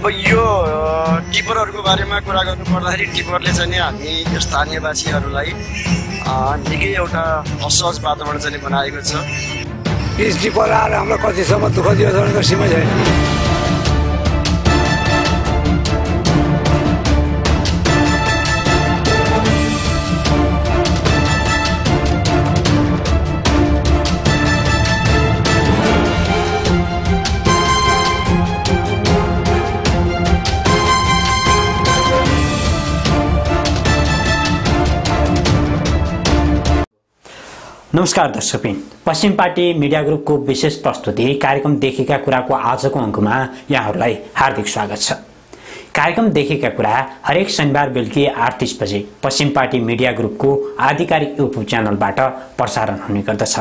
अब यो टिपरहरूको बारेमा कुरा गर्नु पर्दाखेरि टिपरले चाहिँ हामी स्थानीयवासीहरूलाई निकै एउटा असहज वातावरण चाहिँ बनाएको छ। यस टिपर आएर हामीलाई कतिसम्म दुःख दियो भनेको सीमा छैन। नमस्कार दर्शकबिन, पश्चिम पार्टी मिडिया ग्रुपको विशेष प्रस्तुति कार्यक्रम देखेका कुराको आजको अङ्कमा यहाँहरूलाई हार्दिक स्वागत छ। कार्यक्रम देखेका कुरा हरेक शनिबार बेलुकी 8:30 बजे पश्चिम पार्टी मिडिया ग्रुपको आधिकारिक युट्युब च्यानलबाट प्रसारण हुने गर्दछ।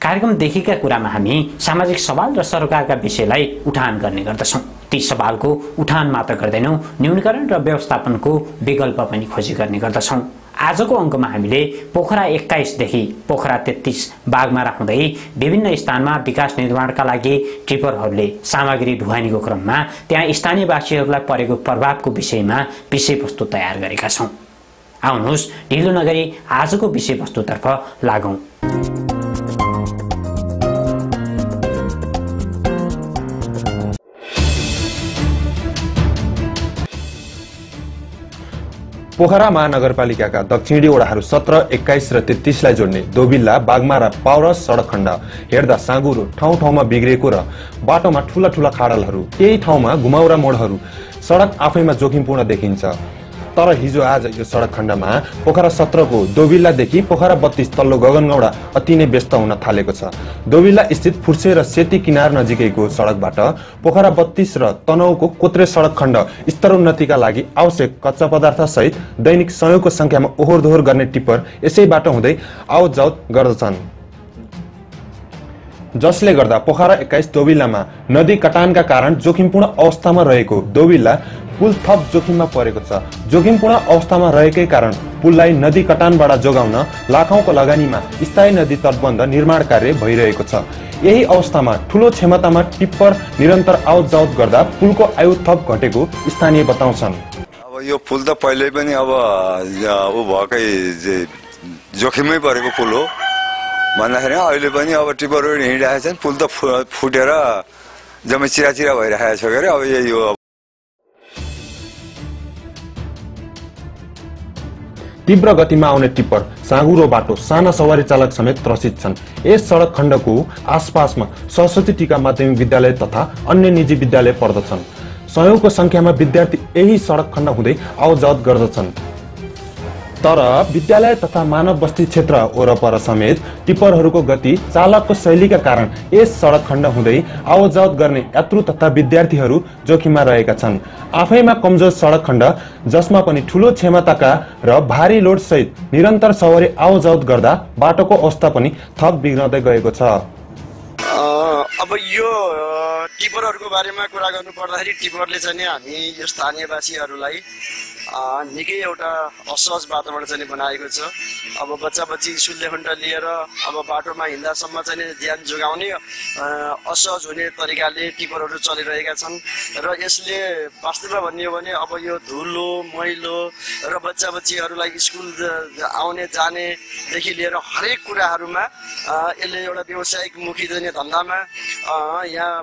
कार्यक्रम देखेका कुरामा हामी सामाजिक सवाल र सरकारका विषयलाई उठान गर्ने गर्दछौँ। ती सवालको उठान मात्र गर्दैनौँ, न्यूनीकरण र व्यवस्थापनको विकल्प पनि खोजी गर्ने गर्दछौँ। आजको अङ्कमा हामीले पोखरा 21 देखि पोखरा 33 बागमारा हुँदै विभिन्न स्थानमा विकास निर्माणका लागि टिपरहरूले सामग्री ढुवानीको क्रममा त्यहाँ स्थानीयवासीहरूलाई परेको प्रभावको विषयमा विषयवस्तु तयार गरेका छौँ। आउनुहोस् ढिलो नगरी आजको विषयवस्तुतर्फ लागौँ। पोखरा महानगरपालिकाका दक्षिणी वडाहरू 17, 21 र 33 लाई जोड्ने दोबिल्ला बागमारा पावरस सडक खण्ड हेर्दा साँगुरो, ठाउँ ठाउँमा बिग्रेको र बाटोमा ठूला ठूला खाडलहरू, केही ठाउँमा घुमाउरा मोडहरू, सडक आफैमा जोखिमपूर्ण देखिन्छ। तर हिजो आज यो सडक खण्डमा पोखरा 17 को दोबिल्लादेखि पोखरा 32 तल्लो गगनगौडा अति नै व्यस्त हुन थालेको छ। दोबिल्ला स्थित फुर्से र सेती किनार नजिकैको सडकबाट पोखरा 32 र तनहुको कोत्रे सडक खण्ड स्तरोन्नतिका लागि आवश्यक कच्चा पदार्थ सहित दैनिक सयौंको संख्यामा ओहोर दोहोर गर्ने टिप्पर यसै बाटो हुँदै आवत जावत गर्दछन्, जसले गर्दा पोखरा 21 दोबिल्लामा नदी कटानका कारण जोखिमपूर्ण अवस्थामा रहेको दोबिल्ला पुल थप जोखिममा परेको छ। जोखिमपूर्ण अवस्थामा रहेकै कारण पुललाई नदी कटानबाट जोगाउन लाखौंको लगानीमा स्थायी नदी तटबन्ध निर्माण कार्य भइरहेको छ। यही अवस्थामा ठूलो क्षमतामा टिप्पर निरन्तर आवत जावत गर्दा पुलको आयु थप घटेको स्थानीय बताउँछन्। अब यो पुल त पहिले पनि अब उ भएकै जोखिममै परेको पुल हो भन्दाखेरि अहिले पनि अब टिप्परहरू हिँडिरहेका छन्। पुल त फुटेर जम्मै चिराचिरा भइरहेको छ के। अब यही हो। तीव्र गतिमा आउने टिप्पर, साँगुरो बाटो, साना सवारी चालक समेत त्रसित छन्। यस सडक खण्डको आसपासमा सरस्वती टीका माध्यमिक विद्यालय तथा अन्य निजी विद्यालय पर्दछन्। सयौंको संख्यामा विद्यार्थी यही सडक खण्ड हुँदै आवत जावत गर्दछन्। तर विद्यालय तथा मानव बस्ती क्षेत्र वरपर समेत टिप्परहरूको गति, चालकको शैलीका कारण यस सडक खण्ड हुँदै आवत जावत गर्ने यात्रु तथा विद्यार्थीहरू जोखिममा रहेका छन्। आफैमा कमजोर सडक खण्ड जसमा पनि ठूलो क्षमताका र भारी लोड सहित निरन्तर सवारी आवत जावत गर्दा बाटोको अवस्था पनि थप बिग्रदै गएको छ। अब यो टिपरहरूको बारेमा कुरा गर्नु पर्दाखेरि टिपरले चाहिँ हामी स्थानीयवासीहरूलाई निकै एउटा असहज वातावरण चाहिँ बनाएको छ। अब बच्चा बच्ची स्कुलदेखि लिएर अब बाटोमा हिँड्दासम्म चाहिँ ध्यान जोगाउने असहज हुने तरिकाले टिपरहरू चलिरहेका छन् र यसले वास्तवमा भन्ने हो भने अब यो धुलो मैलो र बच्चा बच्चीहरूलाई स्कुल आउने जानेदेखि लिएर हरेक कुराहरूमा यसले एउटा व्यावसायिक मुखी दिने धन्दामा यहाँ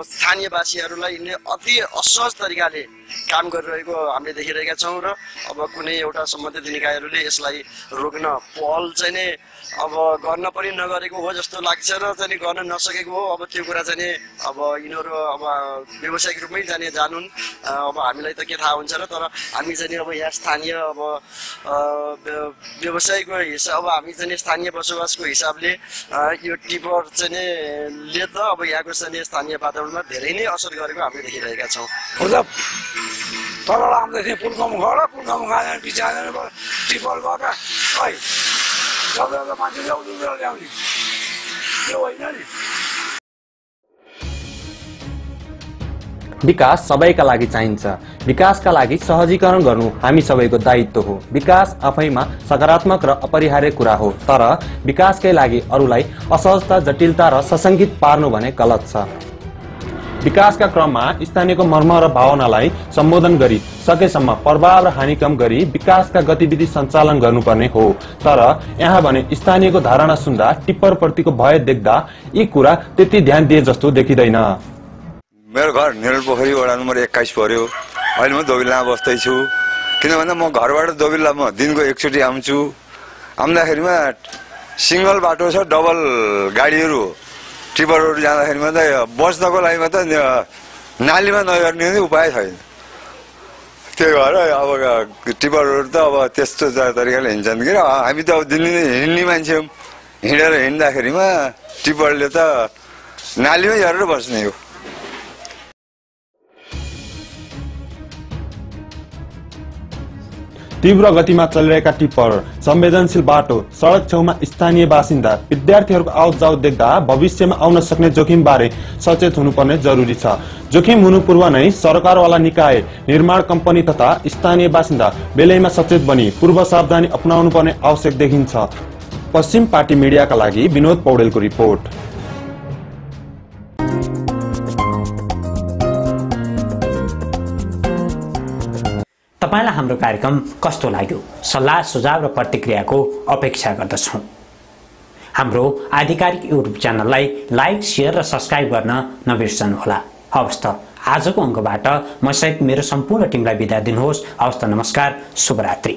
स्थानीयवासीहरूलाई अति असहज तरिकाले काम गरिरहेको हामीले देखिरहेका छौँ र अब कुनै एउटा सम्बन्धित निकायहरूले यसलाई रोक्न पहल चाहिँ नै अब गर्न पनि नगरेको हो जस्तो लाग्छ र चाहिँ गर्न नसकेको हो। अब त्यो कुरा चाहिँ अब यिनीहरू अब व्यावसायिक रूपमै जानुन्, अब हामीलाई त के थाहा हुन्छ र। तर हामी चाहिँ अब यहाँ स्थानीय अब व्यवसायको हिसाब अब हामी चाहिँ स्थानीय बसोबासको हिसाबले यो टिप्पर चाहिँ ले त अब यहाँको चाहिँ स्थानीय वातावरणमा धेरै नै असर गरेको हामीले देखिरहेका छौँ। तल आउँदाखेरि पुलको मुखबाट बिचारेर टिप्पर गरेर जब मान्छे ल्याउने त्यो होइन नि। विकास सबैका लागि चाहिन्छ। विकासका लागि सहजीकरण गर्नु हामी सबैको दायित्व हो। विकास आफैमा सकारात्मक र अपरिहार्य कुरा हो, तर विकासकै लागि अरूलाई असहजता, जटिलता र सशंकित पार्नु भने गलत छ। विकासका क्रममा स्थानीयको मर्म र भावनालाई सम्बोधन गरी सकेसम्म प्रभाव र हानि कम गरी विकासका गतिविधि सञ्चालन गर्नुपर्ने हो। तर यहाँ भने स्थानीयको धारणा सुन्दा टिप्पर प्रतिको भय देख्दा यी कुरा त्यति ध्यान दिए जस्तो देखिँदैन। मेरो घर निरल पोखरी वडा नम्बर 21 पर्यो। अहिले म दोबिल्लामा बस्दैछु। किन भन्दा म घरबाट दोबिल्ला म दिनको एकचोटि आउँछु। आउँदाखेरिमा सिंगल बाटो छ, डबल गाडीहरू टिप्परहरू जाँदाखेरिमा त बस्नको लागि त नालीमा नगर्ने उपाय छैन। त्यही भएर अब टिप्परहरू त अब त्यस्तो तरिकाले हिँड्छन् कि हामी त अब दिनदिनै हिँड्ने मान्छे हौँ। हिँडेर हिँड्दाखेरिमा टिप्परले त नालीमै झरेर बस्ने हो। तीव्र गतिमा चलिरहेका टिप्पर, संवेदनशील बाटो, सडक छेउमा स्थानीय बासिन्दा, विद्यार्थीहरूको आउट जाउट देख्दा भविष्यमा आउन सक्ने जोखिम बारे सचेत हुनुपर्ने जरुरी छ। जोखिम हुनु पूर्व नै सरकारवाला निकाय, निर्माण कम्पनी तथा स्थानीय बासिन्दा बेलैमा सचेत बनी पूर्व सावधानी अपनाउनु पर्ने आवश्यक देखिन्छ। पश्चिम पार्टी मिडियाका लागि विनोद पौडेलको रिपोर्ट। तपाईलाई हाम्रो कार्यक्रम कस्तो लाग्यो? सल्लाह सुझाव र प्रतिक्रियाको अपेक्षा गर्दछौं। हाम्रो आधिकारिक युट्युब च्यानललाई लाइक, शेयर र सब्स्क्राइब गर्न नबिर्सनुहोला। हवस् त आजको अङ्कबाट म सहित मेरो सम्पूर्ण टिमलाई बिदा दिनुहोस्। हवस् त, नमस्कार, शुभरात्रि।